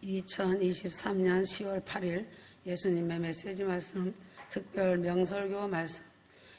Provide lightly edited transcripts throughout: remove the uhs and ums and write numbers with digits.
2023년 10월 8일 예수님의 메시지 말씀, 특별 명설교 말씀.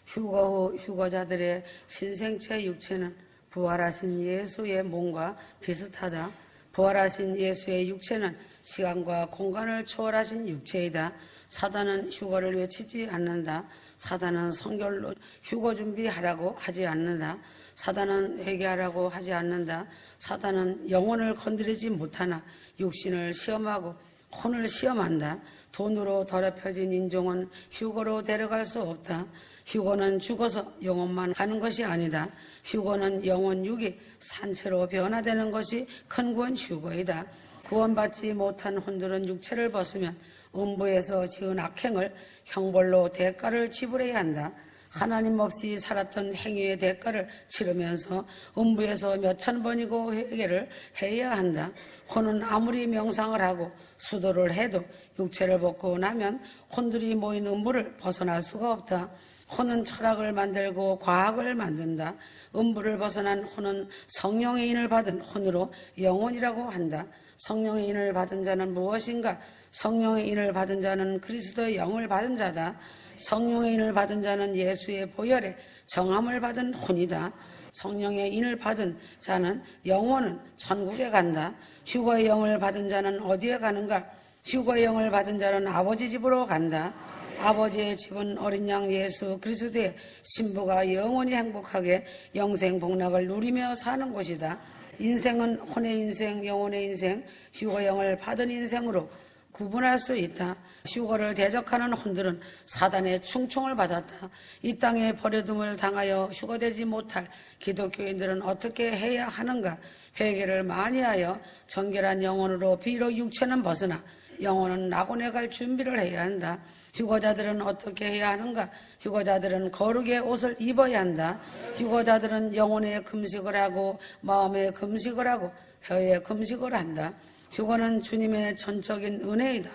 휴거 후 휴거자들의 신생체 육체는 부활하신 예수의 몸과 비슷하다. 부활하신 예수의 육체는 시간과 공간을 초월하신 육체이다. 사단은 휴거를 외치지 않는다. 사단은 성결로 휴거 준비하라고 하지 않는다. 사단은 회개하라고 하지 않는다. 사단은 영혼을 건드리지 못하나 육신을 시험하고 혼을 시험한다. 돈으로 더럽혀진 인종은 휴거로 데려갈 수 없다. 휴거는 죽어서 영혼만 가는 것이 아니다. 휴거는 영혼 육이 산채로 변화되는 것이 큰 구원 휴거이다. 구원받지 못한 혼들은 육체를 벗으면 음부에서 지은 악행을 형벌로 대가를 지불해야 한다. 하나님 없이 살았던 행위의 대가를 치르면서 음부에서 몇천 번이고 회개를 해야 한다. 혼은 아무리 명상을 하고 수도를 해도 육체를 벗고 나면 혼들이 모인 음부를 벗어날 수가 없다. 혼은 철학을 만들고 과학을 만든다. 음부를 벗어난 혼은 성령의 인을 받은 혼으로 영혼이라고 한다. 성령의 인을 받은 자는 무엇인가? 성령의 인을 받은 자는 그리스도의 영을 받은 자다. 성령의 인을 받은 자는 예수의 보혈에 정함을 받은 혼이다. 성령의 인을 받은 자는 영혼은 천국에 간다. 휴거의 영을 받은 자는 어디에 가는가? 휴거의 영을 받은 자는 아버지 집으로 간다. 아버지의 집은 어린 양 예수 그리스도의 신부가 영원히 행복하게 영생 복락을 누리며 사는 곳이다. 인생은 혼의 인생, 영혼의 인생, 휴거의 영을 받은 인생으로 구분할 수 있다. 휴거를 대적하는 혼들은 사단의 충총을 받았다. 이 땅에 버려둠을 당하여 휴거되지 못할 기독교인들은 어떻게 해야 하는가? 회개를 많이 하여 정결한 영혼으로 비록 육체는 벗으나 영혼은 낙원에 갈 준비를 해야 한다. 휴거자들은 어떻게 해야 하는가? 휴거자들은 거룩의 옷을 입어야 한다. 휴거자들은 영혼에 금식을 하고 마음에 금식을 하고 혀에 금식을 한다. 휴거는 주님의 전적인 은혜이다.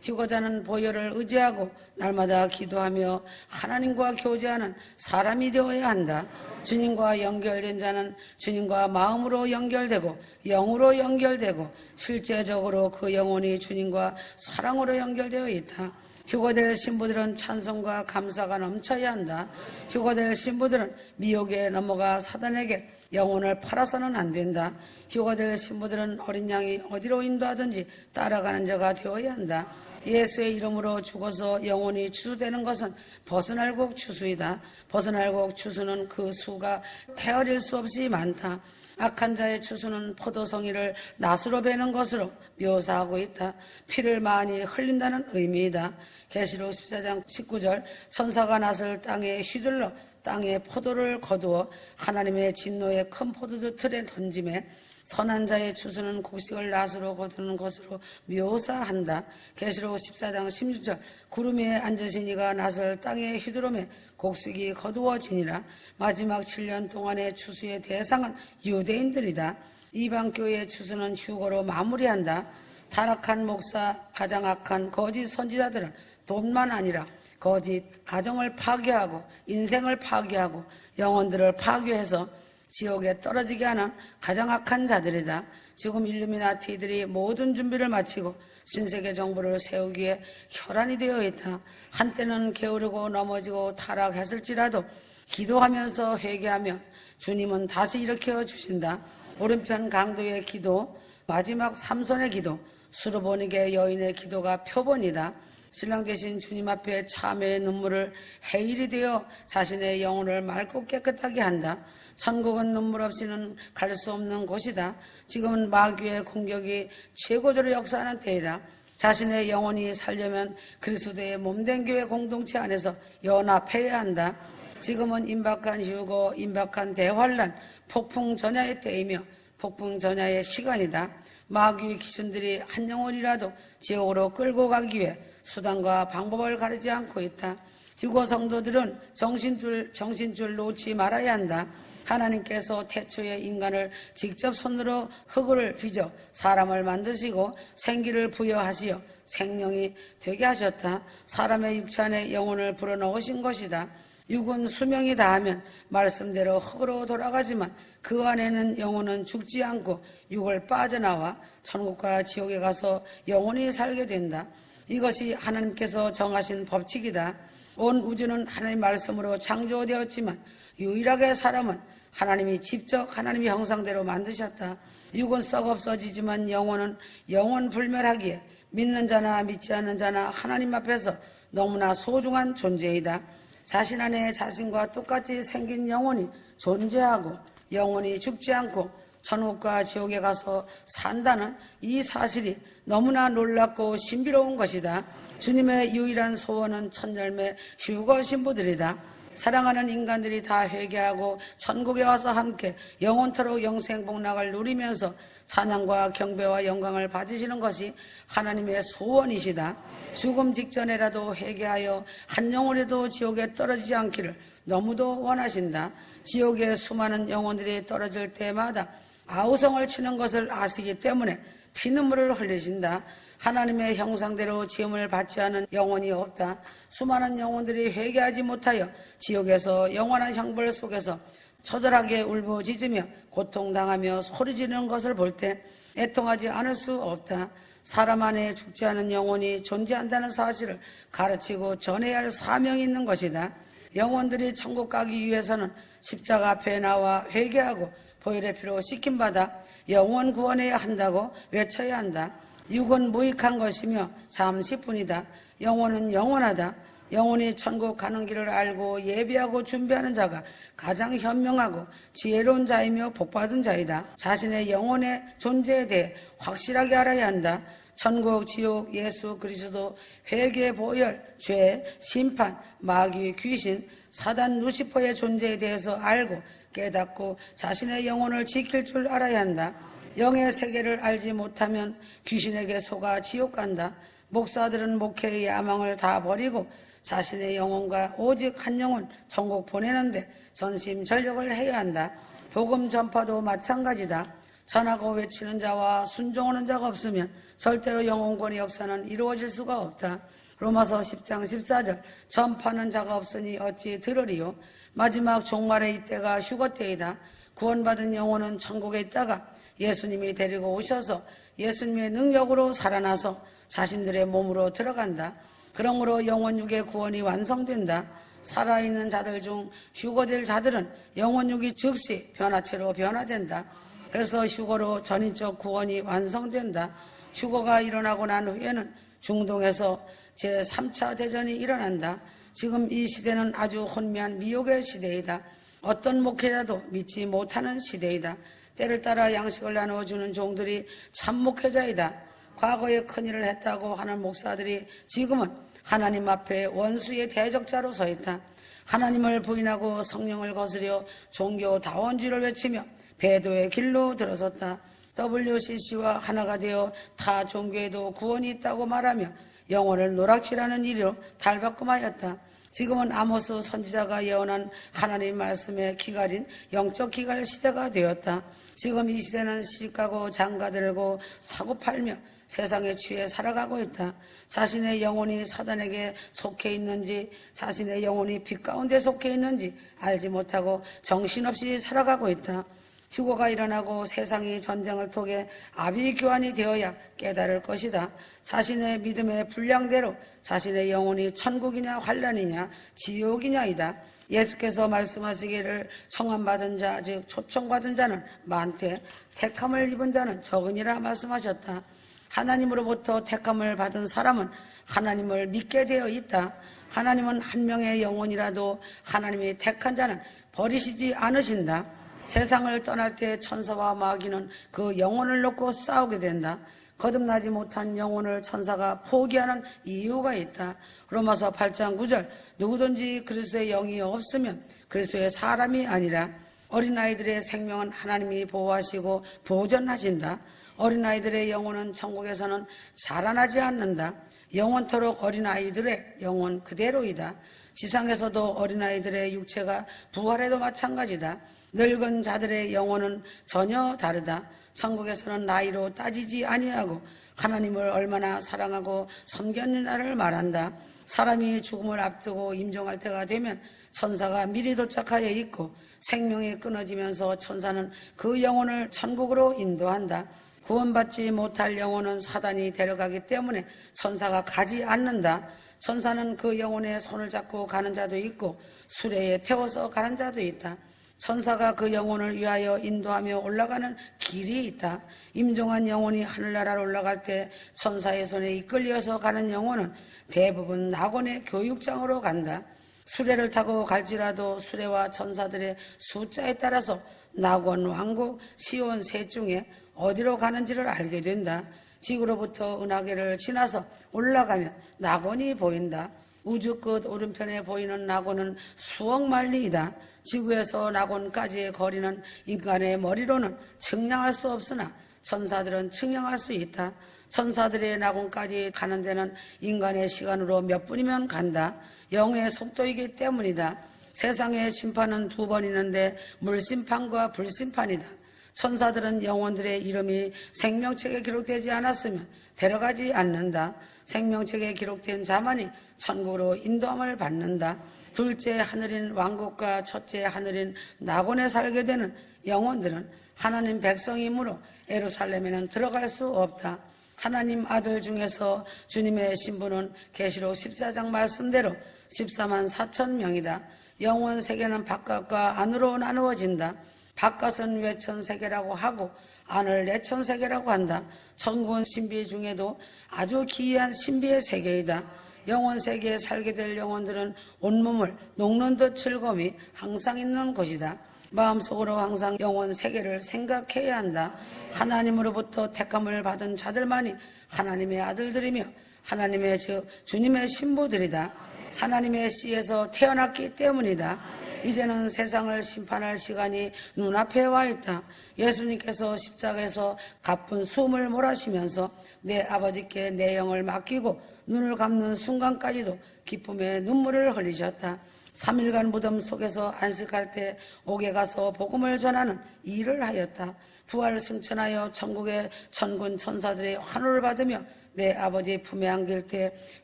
휴거자는 보혈을 의지하고 날마다 기도하며 하나님과 교제하는 사람이 되어야 한다. 주님과 연결된 자는 주님과 마음으로 연결되고 영으로 연결되고 실제적으로 그 영혼이 주님과 사랑으로 연결되어 있다. 휴거될 신부들은 찬송과 감사가 넘쳐야 한다. 휴거될 신부들은 미혹에 넘어가 사단에게 영혼을 팔아서는 안 된다. 휴거될 신부들은 어린 양이 어디로 인도하든지 따라가는 자가 되어야 한다. 예수의 이름으로 죽어서 영혼이 추수되는 것은 벗어날곡 추수이다. 벗어날곡 추수는 그 수가 헤아릴 수 없이 많다. 악한 자의 추수는 포도송이를 낫으로 베는 것으로 묘사하고 있다. 피를 많이 흘린다는 의미이다. 계시록 14장 19절 천사가 낫을 땅에 휘둘러 땅에 포도를 거두어 하나님의 진노의 큰 포도주 틀에 던짐에 선한 자의 추수는 곡식을 낫으로 거두는 것으로 묘사한다. 계시록 14장 16절 구름 위에 앉으신 이가 낫을 땅에 휘두르매 곡식이 거두어지니라. 마지막 7년 동안의 추수의 대상은 유대인들이다. 이방교회의 추수는 휴거로 마무리한다. 타락한 목사, 가장 악한 거짓 선지자들은 돈만 아니라 거짓 가정을 파괴하고 인생을 파괴하고 영혼들을 파괴해서 지옥에 떨어지게 하는 가장 악한 자들이다. 지금 일루미나티들이 모든 준비를 마치고 신세계 정부를 세우기에 혈안이 되어 있다. 한때는 게으르고 넘어지고 타락했을지라도 기도하면서 회개하면 주님은 다시 일으켜 주신다. 오른편 강도의 기도, 마지막 삼손의 기도, 수르보니게 여인의 기도가 표본이다. 신랑 되신 주님 앞에 참회의 눈물을 해일이 되어 자신의 영혼을 맑고 깨끗하게 한다. 천국은 눈물 없이는 갈 수 없는 곳이다. 지금은 마귀의 공격이 최고조로 역사하는 때이다. 자신의 영혼이 살려면 그리스도의 몸된 교회 공동체 안에서 연합해야 한다. 지금은 임박한 휴거, 임박한 대환란, 폭풍전야의 때이며 폭풍전야의 시간이다. 마귀의 기준들이 한 영혼이라도 지옥으로 끌고 가기 위해 수단과 방법을 가리지 않고 있다. 휴거 성도들은 정신줄 놓지 말아야 한다. 하나님께서 태초에 인간을 직접 손으로 흙을 빚어 사람을 만드시고 생기를 부여하시어 생명이 되게 하셨다. 사람의 육체 안에 영혼을 불어넣으신 것이다. 육은 수명이 다하면 말씀대로 흙으로 돌아가지만 그 안에는 영혼은 죽지 않고 육을 빠져나와 천국과 지옥에 가서 영원히 살게 된다. 이것이 하나님께서 정하신 법칙이다. 온 우주는 하나님의 말씀으로 창조되었지만 유일하게 사람은 하나님이 직접 하나님의 형상대로 만드셨다. 육은 썩 없어지지만 영혼은 영원 불멸하기에 믿는 자나 믿지 않는 자나 하나님 앞에서 너무나 소중한 존재이다. 자신 안에 자신과 똑같이 생긴 영혼이 존재하고 영혼이 죽지 않고 천국과 지옥에 가서 산다는 이 사실이 너무나 놀랍고 신비로운 것이다. 주님의 유일한 소원은 천열매 휴거 신부들이다. 사랑하는 인간들이 다 회개하고 천국에 와서 함께 영원토록 영생복락을 누리면서 찬양과 경배와 영광을 받으시는 것이 하나님의 소원이시다. 죽음 직전에라도 회개하여 한 영혼에도 지옥에 떨어지지 않기를 너무도 원하신다. 지옥에 수많은 영혼들이 떨어질 때마다 아우성을 치는 것을 아시기 때문에 피눈물을 흘리신다. 하나님의 형상대로 지음을 받지 않은 영혼이 없다. 수많은 영혼들이 회개하지 못하여 지옥에서 영원한 형벌 속에서 처절하게 울부짖으며 고통당하며 소리지르는 것을 볼 때 애통하지 않을 수 없다. 사람 안에 죽지 않은 영혼이 존재한다는 사실을 가르치고 전해야 할 사명이 있는 것이다. 영혼들이 천국 가기 위해서는 십자가 앞에 나와 회개하고 보혈의 피로 씻김받아 영혼 구원해야 한다고 외쳐야 한다. 육은 무익한 것이며 잠시뿐이다. 영혼은 영원하다. 영혼이 천국 가는 길을 알고 예비하고 준비하는 자가 가장 현명하고 지혜로운 자이며 복받은 자이다. 자신의 영혼의 존재에 대해 확실하게 알아야 한다. 천국, 지옥, 예수 그리스도, 회개, 보혈, 죄, 심판, 마귀, 귀신, 사단, 루시퍼의 존재에 대해서 알고 깨닫고 자신의 영혼을 지킬 줄 알아야 한다. 영의 세계를 알지 못하면 귀신에게 속아 지옥 간다. 목사들은 목회의 야망을 다 버리고 자신의 영혼과 오직 한 영혼 천국 보내는데 전심전력을 해야 한다. 복음 전파도 마찬가지다. 전하고 외치는 자와 순종하는 자가 없으면 절대로 영혼권의 역사는 이루어질 수가 없다. 로마서 10장 14절 전파하는 자가 없으니 어찌 들으리요. 마지막 종말의 이때가 휴거때이다. 구원받은 영혼은 천국에 있다가 예수님이 데리고 오셔서 예수님의 능력으로 살아나서 자신들의 몸으로 들어간다. 그러므로 영혼육의 구원이 완성된다. 살아있는 자들 중 휴거될 자들은 영혼육이 즉시 변화체로 변화된다. 그래서 휴거로 전인적 구원이 완성된다. 휴거가 일어나고 난 후에는 중동에서 제3차 대전이 일어난다. 지금 이 시대는 아주 혼미한 미혹의 시대이다. 어떤 목회자도 믿지 못하는 시대이다. 때를 따라 양식을 나누어주는 종들이 참 목회자이다. 과거에 큰일을 했다고 하는 목사들이 지금은 하나님 앞에 원수의 대적자로 서 있다. 하나님을 부인하고 성령을 거스려 종교다원주의를 외치며 배도의 길로 들어섰다. WCC와 하나가 되어 타 종교에도 구원이 있다고 말하며 영혼을 노락질하는 일로 달바꿈하였다. 지금은 아모스 선지자가 예언한 하나님 말씀에 기갈인 영적 기갈 시대가 되었다. 지금 이 시대는 시집가고 장가들고 사고팔며 세상에 취해 살아가고 있다. 자신의 영혼이 사단에게 속해 있는지 자신의 영혼이 빛 가운데 속해 있는지 알지 못하고 정신없이 살아가고 있다. 휴거가 일어나고 세상이 전쟁을 통해 아비규환이 되어야 깨달을 것이다. 자신의 믿음의 분량대로 자신의 영혼이 천국이냐 환란이냐 지옥이냐이다. 예수께서 말씀하시기를 청함받은 자 즉 초청받은 자는 많되 택함을 입은 자는 적으니라 말씀하셨다. 하나님으로부터 택함을 받은 사람은 하나님을 믿게 되어 있다. 하나님은 한 명의 영혼이라도 하나님이 택한 자는 버리시지 않으신다. 세상을 떠날 때 천사와 마귀는 그 영혼을 놓고 싸우게 된다. 거듭나지 못한 영혼을 천사가 포기하는 이유가 있다. 로마서 8장 9절 누구든지 그리스도의 영이 없으면 그리스도의 사람이 아니라. 어린아이들의 생명은 하나님이 보호하시고 보존하신다. 어린아이들의 영혼은 천국에서는 자라나지 않는다. 영원토록 어린아이들의 영혼 그대로이다. 지상에서도 어린아이들의 육체가 부활해도 마찬가지다. 늙은 자들의 영혼은 전혀 다르다. 천국에서는 나이로 따지지 아니하고 하나님을 얼마나 사랑하고 섬겼느냐를 말한다. 사람이 죽음을 앞두고 임종할 때가 되면 천사가 미리 도착하여 있고 생명이 끊어지면서 천사는 그 영혼을 천국으로 인도한다. 구원받지 못할 영혼은 사단이 데려가기 때문에 천사가 가지 않는다. 천사는 그 영혼의 손을 잡고 가는 자도 있고 수레에 태워서 가는 자도 있다. 천사가 그 영혼을 위하여 인도하며 올라가는 길이 있다. 임종한 영혼이 하늘나라로 올라갈 때 천사의 손에 이끌려서 가는 영혼은 대부분 낙원의 교육장으로 간다. 수레를 타고 갈지라도 수레와 천사들의 숫자에 따라서 낙원, 왕국, 시온 셋 중에 어디로 가는지를 알게 된다. 지구로부터 은하계를 지나서 올라가면 낙원이 보인다. 우주 끝 오른편에 보이는 낙원은 수억 마일이다. 지구에서 낙원까지의 거리는 인간의 머리로는 측량할 수 없으나 천사들은 측량할 수 있다. 천사들의 낙원까지 가는 데는 인간의 시간으로 몇 분이면 간다. 영의 속도이기 때문이다. 세상의 심판은 두 번 있는데 물심판과 불심판이다. 천사들은 영혼들의 이름이 생명책에 기록되지 않았으면 데려가지 않는다. 생명책에 기록된 자만이 천국으로 인도함을 받는다. 둘째 하늘인 왕국과 첫째 하늘인 낙원에 살게 되는 영혼들은 하나님 백성이므로 예루살렘에는 들어갈 수 없다. 하나님 아들 중에서 주님의 신부는 계시록 14장 말씀대로 14만 4천 명이다. 영혼 세계는 바깥과 안으로 나누어진다. 바깥은 외천 세계라고 하고 안을 내천 세계라고 한다. 천군 신비 중에도 아주 기이한 신비의 세계이다. 영혼 세계에 살게 될 영혼들은 온몸을 녹는 듯 즐거움이 항상 있는 곳이다. 마음속으로 항상 영혼 세계를 생각해야 한다. 하나님으로부터 택함을 받은 자들만이 하나님의 아들들이며 하나님의 즉 주님의 신부들이다. 하나님의 씨에서 태어났기 때문이다. 이제는 세상을 심판할 시간이 눈앞에 와 있다. 예수님께서 십자가에서 가쁜 숨을 몰아쉬면서 내 아버지께 내 영을 맡기고 눈을 감는 순간까지도 기쁨의 눈물을 흘리셨다. 3일간 무덤 속에서 안식할 때 옥에 가서 복음을 전하는 일을 하였다. 부활을 승천하여 천국의 천군 천사들의 환호를 받으며 내 아버지 품에 안길 때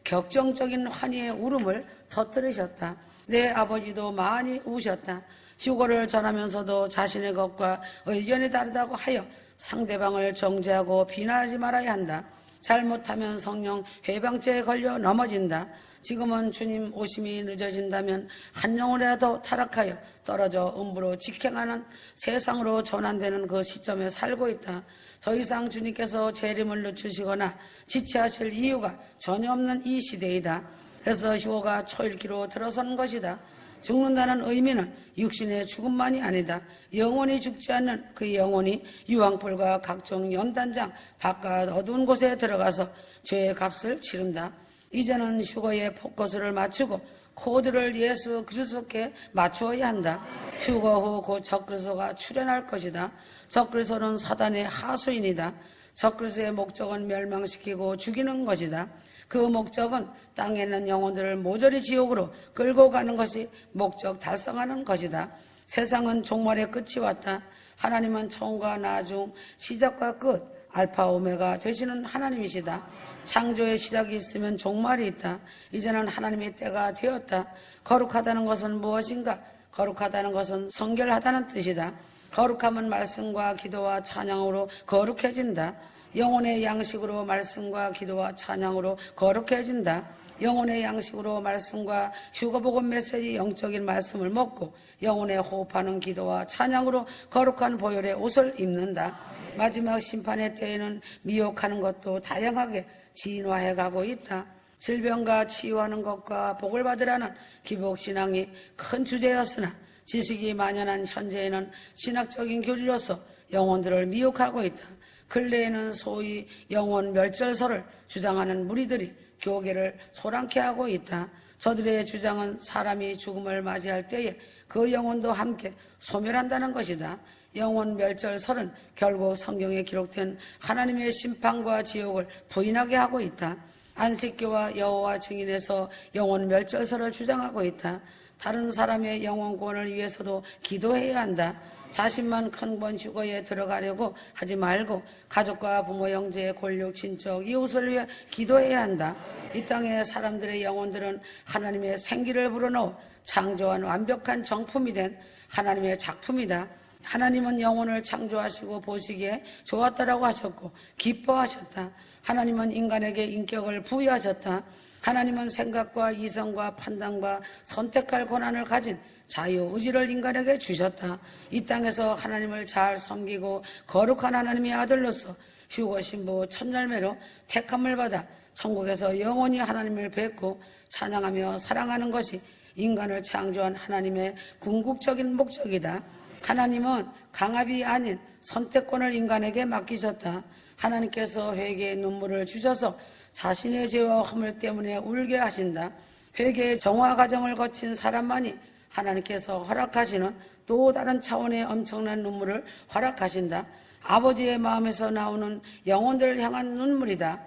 격정적인 환희의 울음을 터뜨리셨다. 내 아버지도 많이 우셨다. 휴거를 전하면서도 자신의 것과 의견이 다르다고 하여 상대방을 정죄하고 비난하지 말아야 한다. 잘못하면 성령 해방죄에 걸려 넘어진다. 지금은 주님 오심이 늦어진다면 한 영혼이라도 타락하여 떨어져 음부로 직행하는 세상으로 전환되는 그 시점에 살고 있다. 더 이상 주님께서 재림을 늦추시거나 지체하실 이유가 전혀 없는 이 시대이다. 그래서 휴거가 초일기로 들어선 것이다. 죽는다는 의미는 육신의 죽음만이 아니다. 영원히 죽지 않는 그 영혼이 유황불과 각종 연단장 바깥 어두운 곳에 들어가서 죄의 값을 치른다. 이제는 휴거의 포커스를 맞추고 코드를 예수 그리스도께 맞추어야 한다. 휴거 후 곧 적그리스도가 출현할 것이다. 적그리스도는 사단의 하수인이다. 적그리스도의 목적은 멸망시키고 죽이는 것이다. 그 목적은 땅에 있는 영혼들을 모조리 지옥으로 끌고 가는 것이 목적 달성하는 것이다. 세상은 종말의 끝이 왔다. 하나님은 처음과 나중, 시작과 끝, 알파 오메가 되시는 하나님이시다. 창조의 시작이 있으면 종말이 있다. 이제는 하나님의 때가 되었다. 거룩하다는 것은 무엇인가? 거룩하다는 것은 성결하다는 뜻이다. 거룩함은 말씀과 기도와 찬양으로 거룩해진다. 영혼의 양식으로 말씀과 기도와 찬양으로 거룩해진다. 영혼의 양식으로 말씀과 휴거복음 메시지 영적인 말씀을 먹고 영혼의 호흡하는 기도와 찬양으로 거룩한 보혈의 옷을 입는다. 마지막 심판의 때에는 미혹하는 것도 다양하게 진화해 가고 있다. 질병과 치유하는 것과 복을 받으라는 기복신앙이 큰 주제였으나 지식이 만연한 현재에는 신학적인 교리로서 영혼들을 미혹하고 있다. 근래에는 소위 영혼 멸절설을 주장하는 무리들이 교계를 소란케 하고 있다. 저들의 주장은 사람이 죽음을 맞이할 때에 그 영혼도 함께 소멸한다는 것이다. 영혼 멸절설은 결국 성경에 기록된 하나님의 심판과 지옥을 부인하게 하고 있다. 안식교와 여호와 증인에서 영혼 멸절설을 주장하고 있다. 다른 사람의 영혼 구원을 위해서도 기도해야 한다. 자신만 큰 권 휴거에 들어가려고 하지 말고 가족과 부모, 형제, 골육, 친척, 이웃을 위해 기도해야 한다. 이 땅의 사람들의 영혼들은 하나님의 생기를 불어넣어 창조한 완벽한 정품이 된 하나님의 작품이다. 하나님은 영혼을 창조하시고 보시기에 좋았다라고 하셨고 기뻐하셨다. 하나님은 인간에게 인격을 부여하셨다. 하나님은 생각과 이성과 판단과 선택할 권한을 가진 자유의지를 인간에게 주셨다. 이 땅에서 하나님을 잘 섬기고 거룩한 하나님의 아들로서 휴거 신부 첫 열매로 택함을 받아 천국에서 영원히 하나님을 뵙고 찬양하며 사랑하는 것이 인간을 창조한 하나님의 궁극적인 목적이다. 하나님은 강압이 아닌 선택권을 인간에게 맡기셨다. 하나님께서 회개의 눈물을 주셔서 자신의 죄와 허물 때문에 울게 하신다. 회개의 정화 과정을 거친 사람만이 하나님께서 허락하시는 또 다른 차원의 엄청난 눈물을 허락하신다. 아버지의 마음에서 나오는 영혼들을 향한 눈물이다.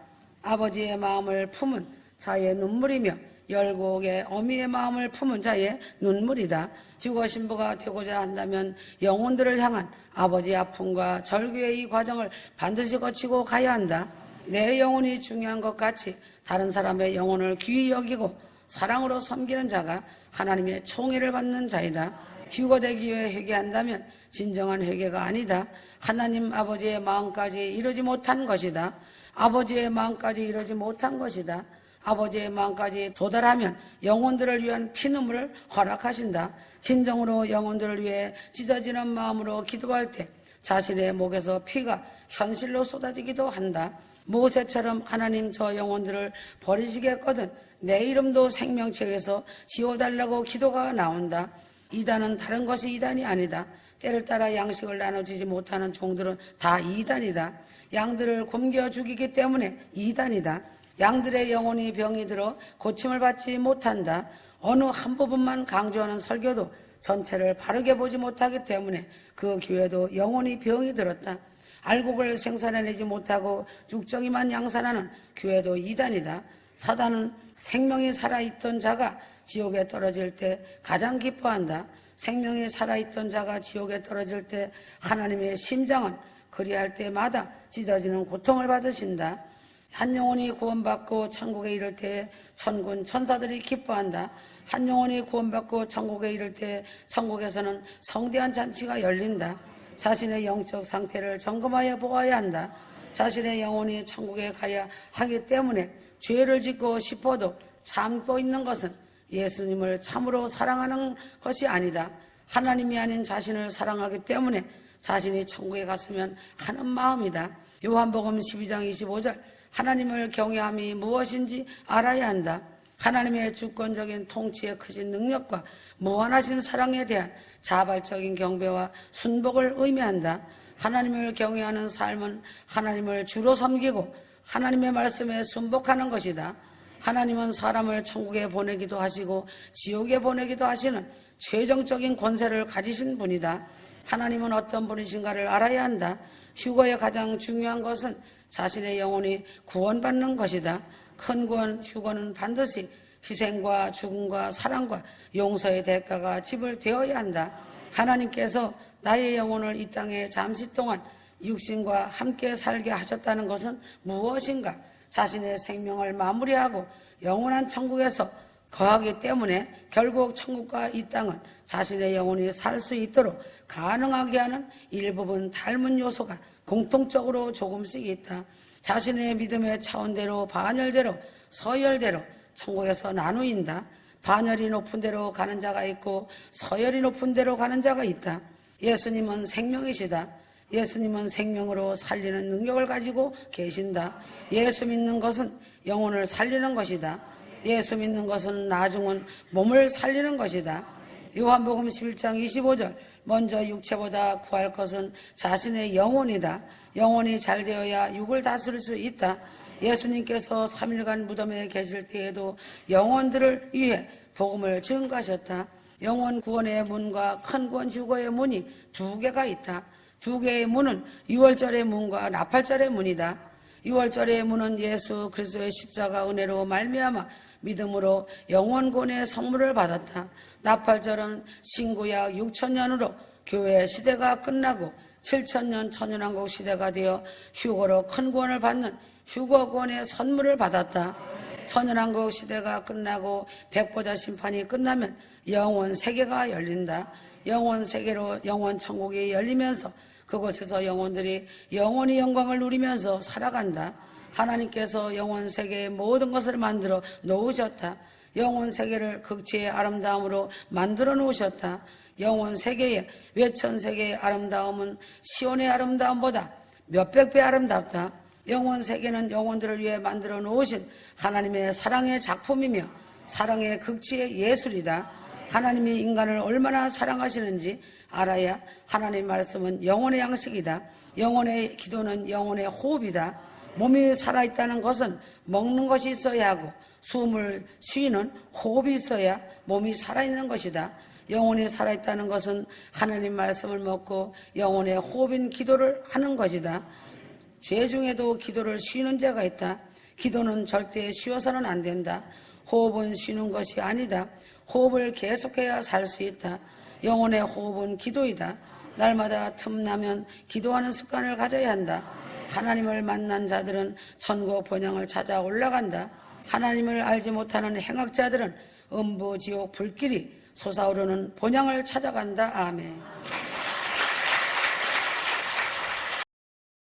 아버지의 마음을 품은 자의 눈물이며 열국의 어미의 마음을 품은 자의 눈물이다. 휴거 신부가 되고자 한다면 영혼들을 향한 아버지의 아픔과 절규의 이 과정을 반드시 거치고 가야 한다. 내 영혼이 중요한 것 같이 다른 사람의 영혼을 귀히 여기고 사랑으로 섬기는 자가 하나님의 총애를 받는 자이다. 휴거되기 위해 회개한다면 진정한 회개가 아니다. 하나님 아버지의 마음까지 이루지 못한 것이다. 아버지의 마음까지 이루지 못한 것이다. 아버지의 마음까지 도달하면 영혼들을 위한 피눈물을 허락하신다. 진정으로 영혼들을 위해 찢어지는 마음으로 기도할 때 자신의 목에서 피가 현실로 쏟아지기도 한다. 모세처럼 하나님 저 영혼들을 버리시겠거든 내 이름도 생명책에서 지워달라고 기도가 나온다. 이단은 다른 것이 이단이 아니다. 때를 따라 양식을 나눠주지 못하는 종들은 다 이단이다. 양들을 굶겨 죽이기 때문에 이단이다. 양들의 영혼이 병이 들어 고침을 받지 못한다. 어느 한 부분만 강조하는 설교도 전체를 바르게 보지 못하기 때문에 그 교회도 영혼이 병이 들었다. 알곡을 생산해내지 못하고 쭉정이만 양산하는 교회도 이단이다. 사단은 생명이 살아있던 자가 지옥에 떨어질 때 가장 기뻐한다. 생명이 살아있던 자가 지옥에 떨어질 때 하나님의 심장은 그리할 때마다 찢어지는 고통을 받으신다. 한 영혼이 구원받고 천국에 이를 때 천군 천사들이 기뻐한다. 한 영혼이 구원받고 천국에 이를 때 천국에서는 성대한 잔치가 열린다. 자신의 영적 상태를 점검하여 보아야 한다. 자신의 영혼이 천국에 가야 하기 때문에 죄를 짓고 싶어도 참고 있는 것은 예수님을 참으로 사랑하는 것이 아니다. 하나님이 아닌 자신을 사랑하기 때문에 자신이 천국에 갔으면 하는 마음이다. 요한복음 12장 25절 하나님을 경외함이 무엇인지 알아야 한다. 하나님의 주권적인 통치의 크신 능력과 무한하신 사랑에 대한 자발적인 경배와 순복을 의미한다. 하나님을 경외하는 삶은 하나님을 주로 섬기고 하나님의 말씀에 순복하는 것이다. 하나님은 사람을 천국에 보내기도 하시고 지옥에 보내기도 하시는 최종적인 권세를 가지신 분이다. 하나님은 어떤 분이신가를 알아야 한다. 휴거의 가장 중요한 것은 자신의 영혼이 구원받는 것이다. 큰 구원, 휴거는 반드시 희생과 죽음과 사랑과 용서의 대가가 지불되어야 한다. 하나님께서 나의 영혼을 이 땅에 잠시 동안 육신과 함께 살게 하셨다는 것은 무엇인가? 자신의 생명을 마무리하고 영원한 천국에서 거하기 때문에 결국 천국과 이 땅은 자신의 영혼이 살 수 있도록 가능하게 하는 일부분 닮은 요소가 공통적으로 조금씩 있다. 자신의 믿음의 차원대로 반열대로 서열대로 천국에서 나누인다. 반열이 높은 데로 가는 자가 있고 서열이 높은 데로 가는 자가 있다. 예수님은 생명이시다. 예수님은 생명으로 살리는 능력을 가지고 계신다. 예수 믿는 것은 영혼을 살리는 것이다. 예수 믿는 것은 나중은 몸을 살리는 것이다. 요한복음 11장 25절 먼저 육체보다 구할 것은 자신의 영혼이다. 영혼이 잘 되어야 육을 다스릴 수 있다. 예수님께서 3일간 무덤에 계실 때에도 영혼들을 위해 복음을 증거하셨다. 영혼 구원의 문과 큰 구원 휴거의 문이 두 개가 있다. 두 개의 문은 유월절의 문과 나팔절의 문이다. 유월절의 문은 예수 그리스도의 십자가 은혜로 말미암아 믿음으로 영원 구원의 선물을 받았다. 나팔절은 신구약 6,000년으로 교회 시대가 끝나고 7천년 천연왕국 시대가 되어 휴거로 큰 구원을 받는 휴거구원의 선물을 받았다. 천연왕국 시대가 끝나고 백보자 심판이 끝나면 영원 세계가 열린다. 영원 세계로 영원 천국이 열리면서 그곳에서 영혼들이 영원히 영광을 누리면서 살아간다. 하나님께서 영원 세계의 모든 것을 만들어 놓으셨다. 영원 세계를 극치의 아름다움으로 만들어 놓으셨다. 영원 세계의 외천 세계의 아름다움은 시온의 아름다움보다 몇백 배 아름답다. 영원 세계는 영혼들을 위해 만들어 놓으신 하나님의 사랑의 작품이며 사랑의 극치의 예술이다. 하나님이 인간을 얼마나 사랑하시는지 알아야 하나님의 말씀은 영혼의 양식이다. 영혼의 기도는 영혼의 호흡이다. 몸이 살아있다는 것은 먹는 것이 있어야 하고 숨을 쉬는 호흡이 있어야 몸이 살아있는 것이다. 영혼이 살아있다는 것은 하나님 말씀을 먹고 영혼의 호흡인 기도를 하는 것이다. 죄 중에도 기도를 쉬는 죄가 있다. 기도는 절대 쉬어서는 안 된다. 호흡은 쉬는 것이 아니다. 호흡을 계속해야 살 수 있다. 영혼의 호흡은 기도이다. 날마다 틈나면 기도하는 습관을 가져야 한다. 하나님을 만난 자들은 천국 본향을 찾아 올라간다. 하나님을 알지 못하는 행악자들은 음부 지옥 불길이 솟아오르는 본향을 찾아간다. 아멘.